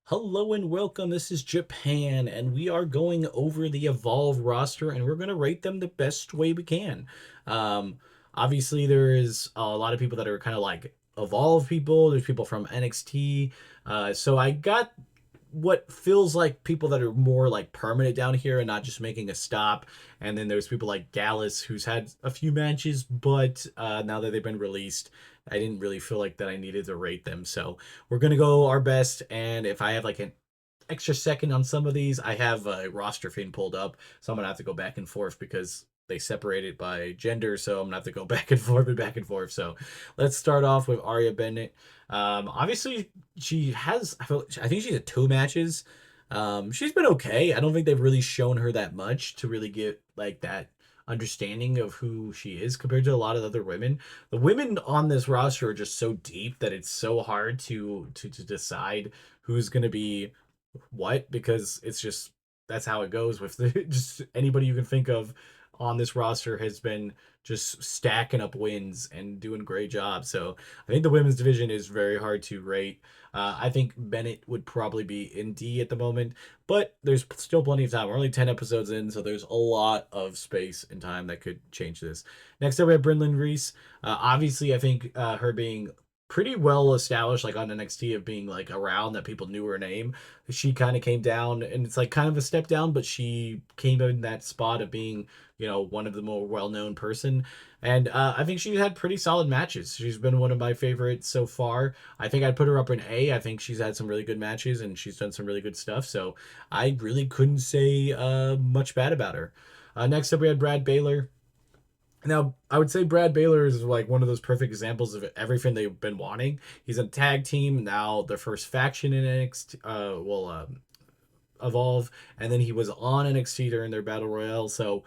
Hello and welcome. This is Japan, and we are going over the Evolve roster, and we're going to rate them the best way we can. Um, Obviously, there is a lot of people that are kind of like Evolve people. There's people from NXT. So I got what feels like people that are more like permanent down here and not just making a stop. And then there's people like Gallus who's had a few matches, but now that they've been released, I didn't really feel like that I needed to rate them. So we're gonna go our best. And if I have like an extra second on some of these, I have a roster thing pulled up, so I'm gonna have to go back and forth because they separate it by gender, so I'm gonna have to go back and forth and back and forth. So let's start off with Arya Bennett. Obviously, she has. I think she's had two matches. She's been okay. I don't think they've really shown her that much to really get like that understanding of who she is compared to a lot of other women. The women on this roster are just so deep that it's so hard to decide who's going to be what, because it's just that's how it goes with the, just anybody you can think of on this roster has been just stacking up wins and doing a great job. So I think the women's division is very hard to rate. I think Bennett would probably be in D at the moment, but there's still plenty of time. We're only 10 episodes in, so there's a lot of space and time that could change this. Next up, we have Brynlyn Reese. Obviously, I think her being pretty well established like on NXT of being like around that people knew her name. She kind of came down and it's like kind of a step down, but she came in that spot of being, one of the more well-known person. And I think she had pretty solid matches. She's been one of my favorites so far. I think I'd put her up in A. I think she's had some really good matches and she's done some really good stuff. So I really couldn't say much bad about her. Next up, we had Brad Baylor. Now, I would say Brad Baylor is like one of those perfect examples of everything they've been wanting. He's a tag team now, their first faction in NXT, Evolve, and then he was on NXT during their Battle Royale. So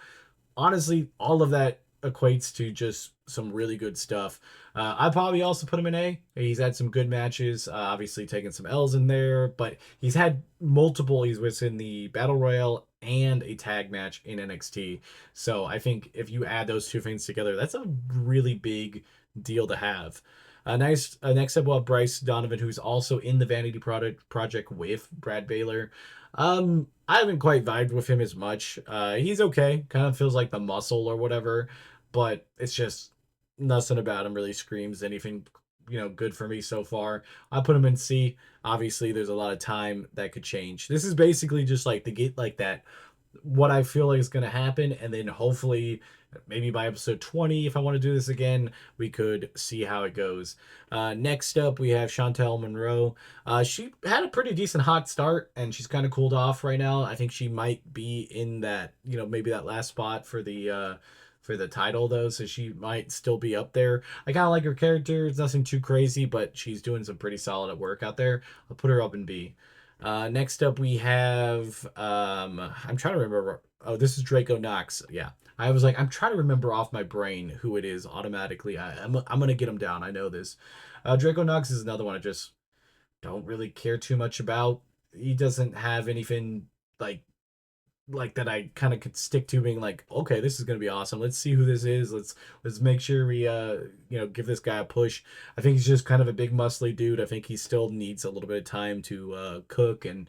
honestly, all of that equates to just some really good stuff. I'd probably also put him in A. He's had some good matches, obviously taking some L's in there, but he's had multiple. He's within the Battle Royale and a tag match in NXT. So I think if you add those two things together, that's a really big deal to have. Next up, well, Bryce Donovan, who's also in the Vanity Project with Brad Baylor. I haven't quite vibed with him as much. He's okay, kind of feels like the muscle or whatever, but it's just nothing about him really screams anything, good for me so far. I put him in C. Obviously, there's a lot of time that could change. This is basically just like to get like that what I feel like is going to happen, and then hopefully, maybe by episode 20, if I want to do this again, we could see how it goes. Next up, we have Chantel Monroe. She had a pretty decent hot start, and she's kind of cooled off right now. I think she might be in that, maybe that last spot for the title though, so she might still be up there. I kind of like her character. It's nothing too crazy, but she's doing some pretty solid work out there. I'll put her up in B. Next up, we have I'm trying to remember. Oh, this is Draco Knox. Yeah, I was like, I'm trying to remember off my brain who it is automatically. I'm gonna get him down. I know this. Draco Knox is another one I just don't really care too much about. He doesn't have anything like that I kind of could stick to being like, okay, this is gonna be awesome. Let's see who this is. Let's make sure we give this guy a push. I think he's just kind of a big muscly dude. I think he still needs a little bit of time to cook and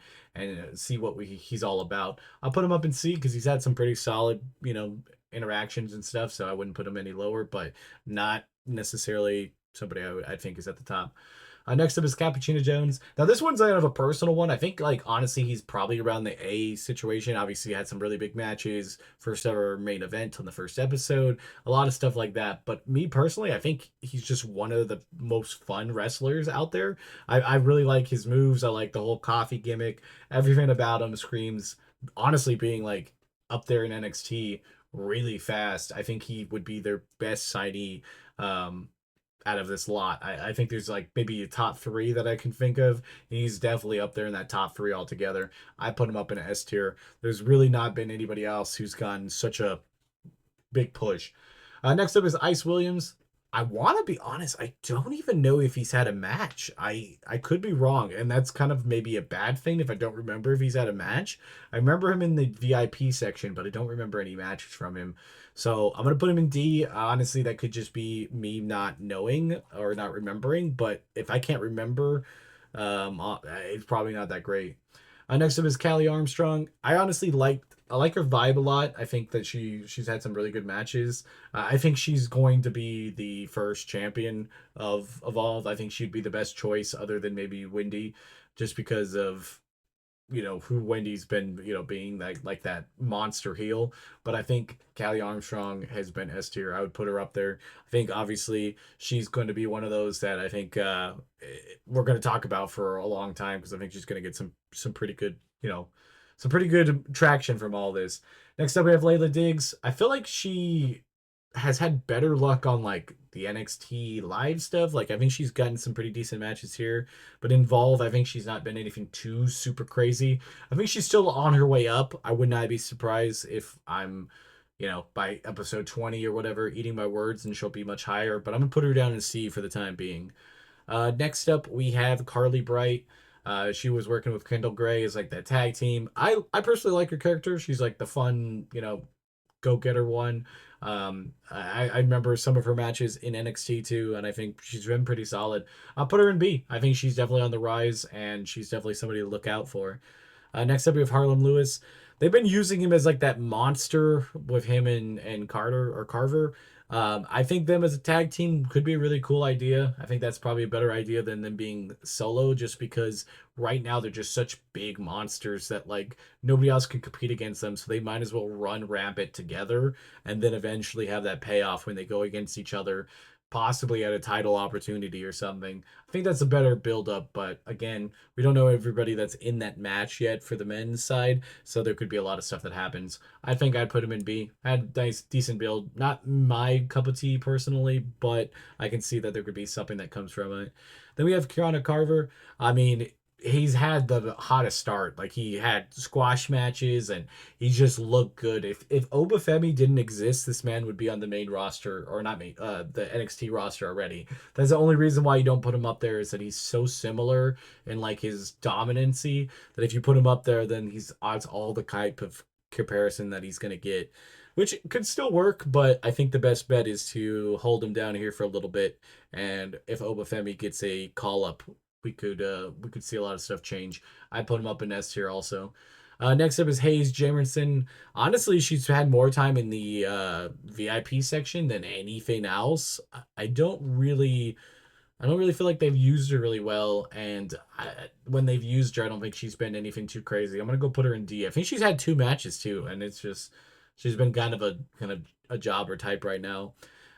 see what he's all about. I'll put him up in C because he's had some pretty solid interactions and stuff. So I wouldn't put him any lower, but not necessarily somebody I think is at the top. Next up is Cappuccino Jones. Now this one's kind of a personal one. I think like honestly he's probably around the A situation. Obviously he had some really big matches, first ever main event on the first episode, a lot of stuff like that. But me personally, I think he's just one of the most fun wrestlers out there. I really like his moves. I like the whole coffee gimmick. Everything about him screams honestly being like up there in NXT really fast. I think he would be their best signee. Out of this lot. I think there's like maybe a top three that I can think of. He's definitely up there in that top three altogether. I put him up in an S tier. There's really not been anybody else who's gotten such a big push. Next up is Ice Williams. I want to be honest. I don't even know if he's had a match. I could be wrong, and that's kind of maybe a bad thing if I don't remember if he's had a match. I remember him in the VIP section, but I don't remember any matches from him. So I'm gonna put him in D. Honestly, that could just be me not knowing or not remembering. But if I can't remember, It's probably not that great. Next up is Callie Armstrong. I like her vibe a lot. I think that she's had some really good matches. I think she's going to be the first champion of Evolve. I think she'd be the best choice other than maybe Wendy, just because of who Wendy's been, being like that monster heel. But I think Callie Armstrong has been S tier. I would put her up there. I think obviously she's going to be one of those that I think we're going to talk about for a long time, because I think she's going to get some pretty good, some pretty good traction from all this. Next up, we have Layla Diggs. I feel like she has had better luck on like the NXT live stuff. Like I think she's gotten some pretty decent matches here, but Involve, I think she's not been anything too super crazy. I think she's still on her way up. I would not be surprised if I'm, by episode 20 or whatever, eating my words and she'll be much higher. But I'm gonna put her down in C for the time being. Next up, we have Carly Bright. She was working with Kendall Gray as like that tag team. I personally like her character. She's like the fun, go getter one. I remember some of her matches in NXT too, and I think she's been pretty solid. I'll put her in B. I think she's definitely on the rise, and she's definitely somebody to look out for. Next up, we have Harlem Lewis. They've been using him as like that monster with him and Carter or Carver. I think them as a tag team could be a really cool idea. I think that's probably a better idea than them being solo, just because right now they're just such big monsters that like nobody else can compete against them. So they might as well run rampant together and then eventually have that payoff when they go against each other, possibly at a title opportunity or something. I think that's a better build up, but again, we don't know everybody that's in that match yet for the men's side, so there could be a lot of stuff that happens. I think I'd put him in B. Had nice, decent build. Not my cup of tea personally, but I can see that there could be something that comes from it. Then we have Kiana Carver. I mean, he's had the hottest start. Like he had squash matches and he just looked good. If Obafemi didn't exist, this man would be on the main roster, or not main, the NXT roster already. That's the only reason why you don't put him up there, is that he's so similar in like his dominancy that if you put him up there, then he's odds all the type of comparison that he's gonna get, which could still work. But I think the best bet is to hold him down here for a little bit, and if Obafemi gets a call up, we could see a lot of stuff change. I put him up in S tier also. Next up is Hayes Jamerson. Honestly, she's had more time in the VIP section than anything else. I don't really feel like they've used her really well, and when they've used her, I don't think she's been anything too crazy. I'm gonna go put her in D. I think she's had two matches too, and it's just she's been kind of a jobber type right now.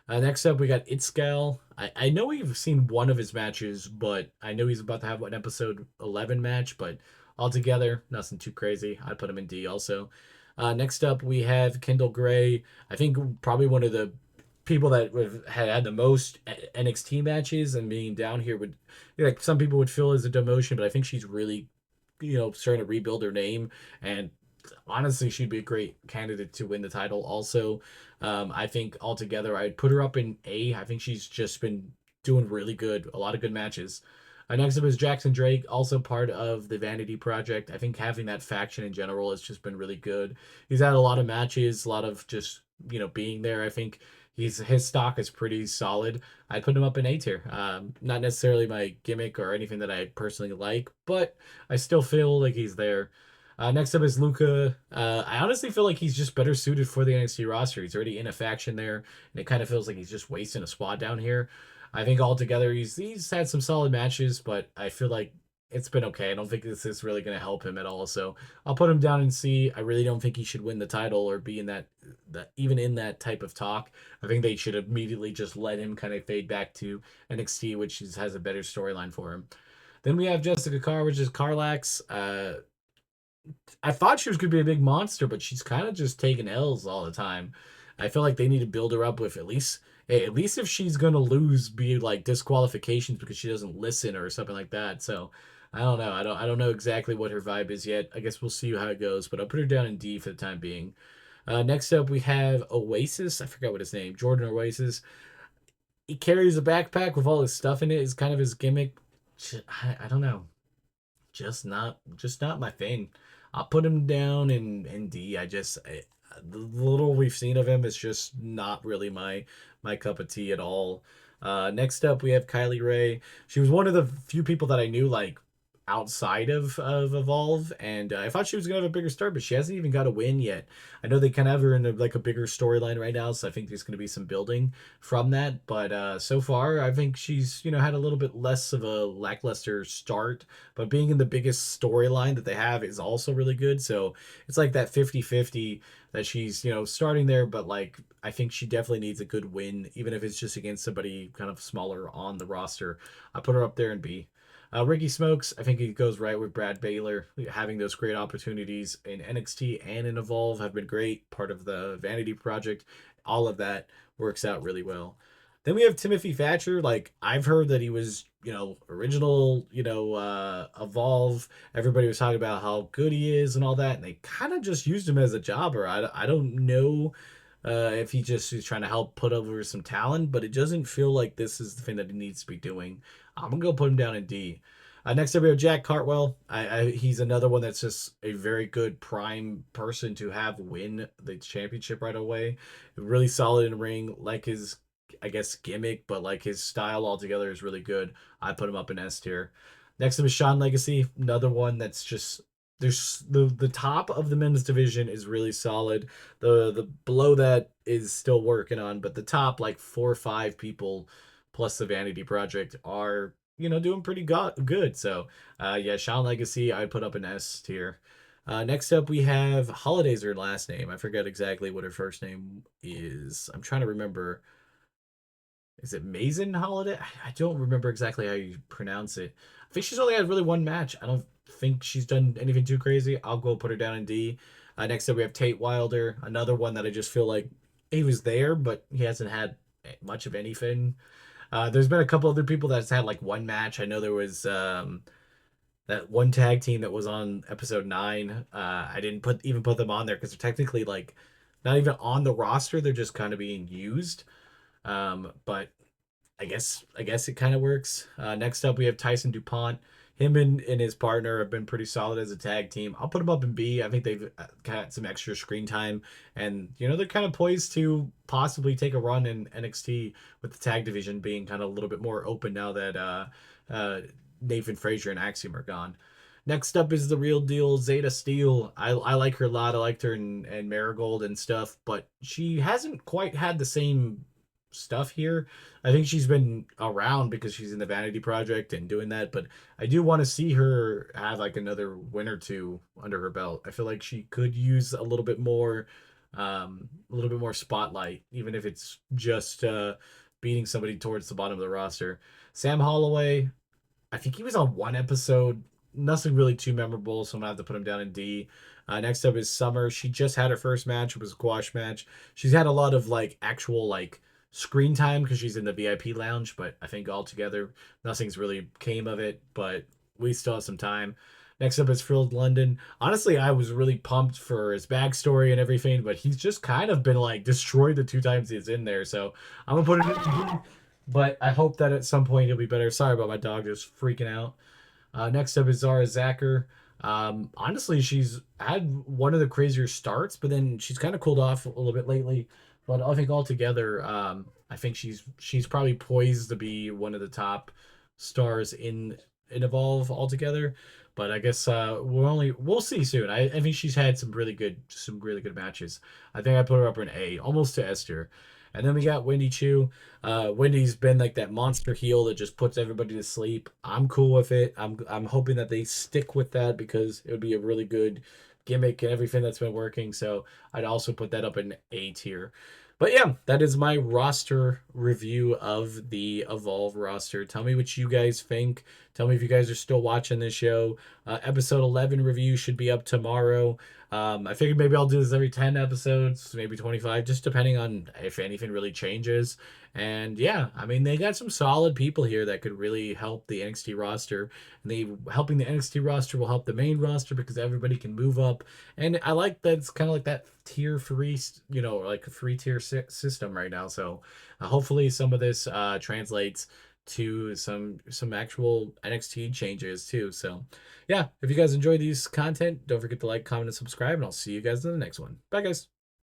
Next up, we got Itzgal. I know we've seen one of his matches, but I know he's about to have an episode 11 match, but altogether, nothing too crazy. I'd put him in D also. Next up, we have Kendall Gray. I think probably one of the people that had the most NXT matches, and being down here would, like, some people would feel as a demotion, but I think she's really, starting to rebuild her name, and honestly, she'd be a great candidate to win the title. Also, I think altogether, I'd put her up in A. I think she's just been doing really good, a lot of good matches. Next up is Jackson Drake, also part of the Vanity Project. I think having that faction in general has just been really good. He's had a lot of matches, a lot of just being there. I think his stock is pretty solid. I'd put him up in A tier. Not necessarily my gimmick or anything that I personally like, but I still feel like he's there. Next up is Luca. I honestly feel like he's just better suited for the NXT roster. He's already in a faction there, and it kind of feels like he's just wasting a spot down here. I think altogether he's had some solid matches, but I feel like it's been okay. I don't think this is really going to help him at all. So I'll put him down in C. I really don't think he should win the title or be in that even in that type of talk. I think they should immediately just let him kind of fade back to NXT, which has a better storyline for him. Then we have Jessica Carr, which is Carlax. I thought she was going to be a big monster, but she's kind of just taking L's all the time. I feel like they need to build her up with at least if she's going to lose, be like disqualifications because she doesn't listen or something like that. So I don't know. I don't know exactly what her vibe is yet. I guess we'll see how it goes, but I'll put her down in D for the time being. Next up, we have Oasis. I forgot what his name. Jordan Oasis. He carries a backpack with all his stuff in it. Is kind of his gimmick. I don't know, just not my thing. I'll put him down in D. The little we've seen of him is just not really my cup of tea at all. Next up, we have Kylie Ray. She was one of the few people that I knew like outside of Evolve, and I thought she was gonna have a bigger start, but she hasn't even got a win yet. I know they kind of have her in like a bigger storyline right now, so I think there's gonna be some building from that. But so far, I think she's had a little bit less of a lackluster start, but being in the biggest storyline that they have is also really good. So it's like that 50-50 that she's starting there, but like I think she definitely needs a good win, even if it's just against somebody kind of smaller on the roster. I put her up there in B. Ricky Smokes, I think he goes right with Brad Baylor. Having those great opportunities in NXT and in Evolve have been great. Part of the Vanity Project, all of that works out really well. Then we have Timothy Thatcher. Like I've heard that he was, original, Evolve. Everybody was talking about how good he is and all that, and they kind of just used him as a jobber. I don't know if he just is trying to help put over some talent, but it doesn't feel like this is the thing that he needs to be doing. I'm gonna go put him down in D. Next up, we have Jack Cartwell. He's another one that's just a very good prime person to have win the championship right away. Really solid in ring, like his, I guess, gimmick, but like his style altogether is really good. I put him up in S tier. Next up is Sean Legacy, another one that's just there's the top of the men's division is really solid. The below that is still working on, but the top like 4 or 5 people plus the Vanity Project are doing pretty good. So yeah, Sean Legacy I'd put up an S tier. Next up we have Holiday's her last name. I forget exactly what her first name is. I'm trying to remember. Is it Mason Holiday? I don't remember exactly how you pronounce it. I think she's only had really one match. I don't think she's done anything too crazy. I'll go put her down in D. Next up, we have Tate Wilder, another one that I just feel like he was there, but he hasn't had much of anything. There's been a couple other people that's had like one match. I know there was that one tag team that was on episode 9. I didn't put them on there because they're technically like not even on the roster. They're just kind of being used. But I guess it kind of works. Next up, we have Tyson DuPont. Him and his partner have been pretty solid as a tag team. I'll put them up in B. I think they've got some extra screen time, and they're kind of poised to possibly take a run in NXT with the tag division being kind of a little bit more open now that Nathan Frazier and Axiom are gone. Next up is the real deal, Zeta Steel. I like her a lot. I liked her in Marigold and stuff, but she hasn't quite had the same stuff here. I think she's been around because she's in the Vanity Project and doing that, but I do want to see her have like another win or two under her belt. I feel like she could use a little bit more spotlight, even if it's just beating somebody towards the bottom of the roster. Sam Holloway, I think he was on one episode. Nothing really too memorable, so I'm gonna have to put him down in D. Next up is Summer. She just had her first match. It was a squash match. She's had a lot of like actual like screen time because she's in the VIP lounge, but I think altogether nothing's really came of it. But we still have some time. Next up is Phil London. Honestly, I was really pumped for his backstory and everything, but he's just kind of been like destroyed the 2 times he's in there. So I'm gonna put it in. But I hope that at some point he'll be better. Sorry about my dog just freaking out. Next up is Zara Zacher. Honestly, she's had one of the crazier starts, but then she's kind of cooled off a little bit lately. But I think altogether, I think she's probably poised to be one of the top stars in Evolve altogether. But I guess we'll see soon. I think she's had some really good matches. I think I put her up in A, almost to Esther. And then we got Wendy Chu. Wendy's been like that monster heel that just puts everybody to sleep. I'm cool with it. I'm hoping that they stick with that because it would be a really good gimmick and everything that's been working. So I'd also put that up in A tier. But yeah, that is my roster review of the Evolve roster. Tell me what you guys think. Tell me if you guys are still watching this show. Episode 11 review should be up tomorrow. I figured maybe I'll do this every 10 episodes, maybe 25, just depending on if anything really changes. And yeah, I mean, they got some solid people here that could really help the NXT roster. And helping the NXT roster will help the main roster because everybody can move up. And I like that it's kind of like that tier 3, like a 3-tier system right now. So hopefully some of this translates to some actual NXT changes too. So yeah, if you guys enjoy these content, don't forget to like, comment, and subscribe, and I'll see you guys in the next one. Bye guys.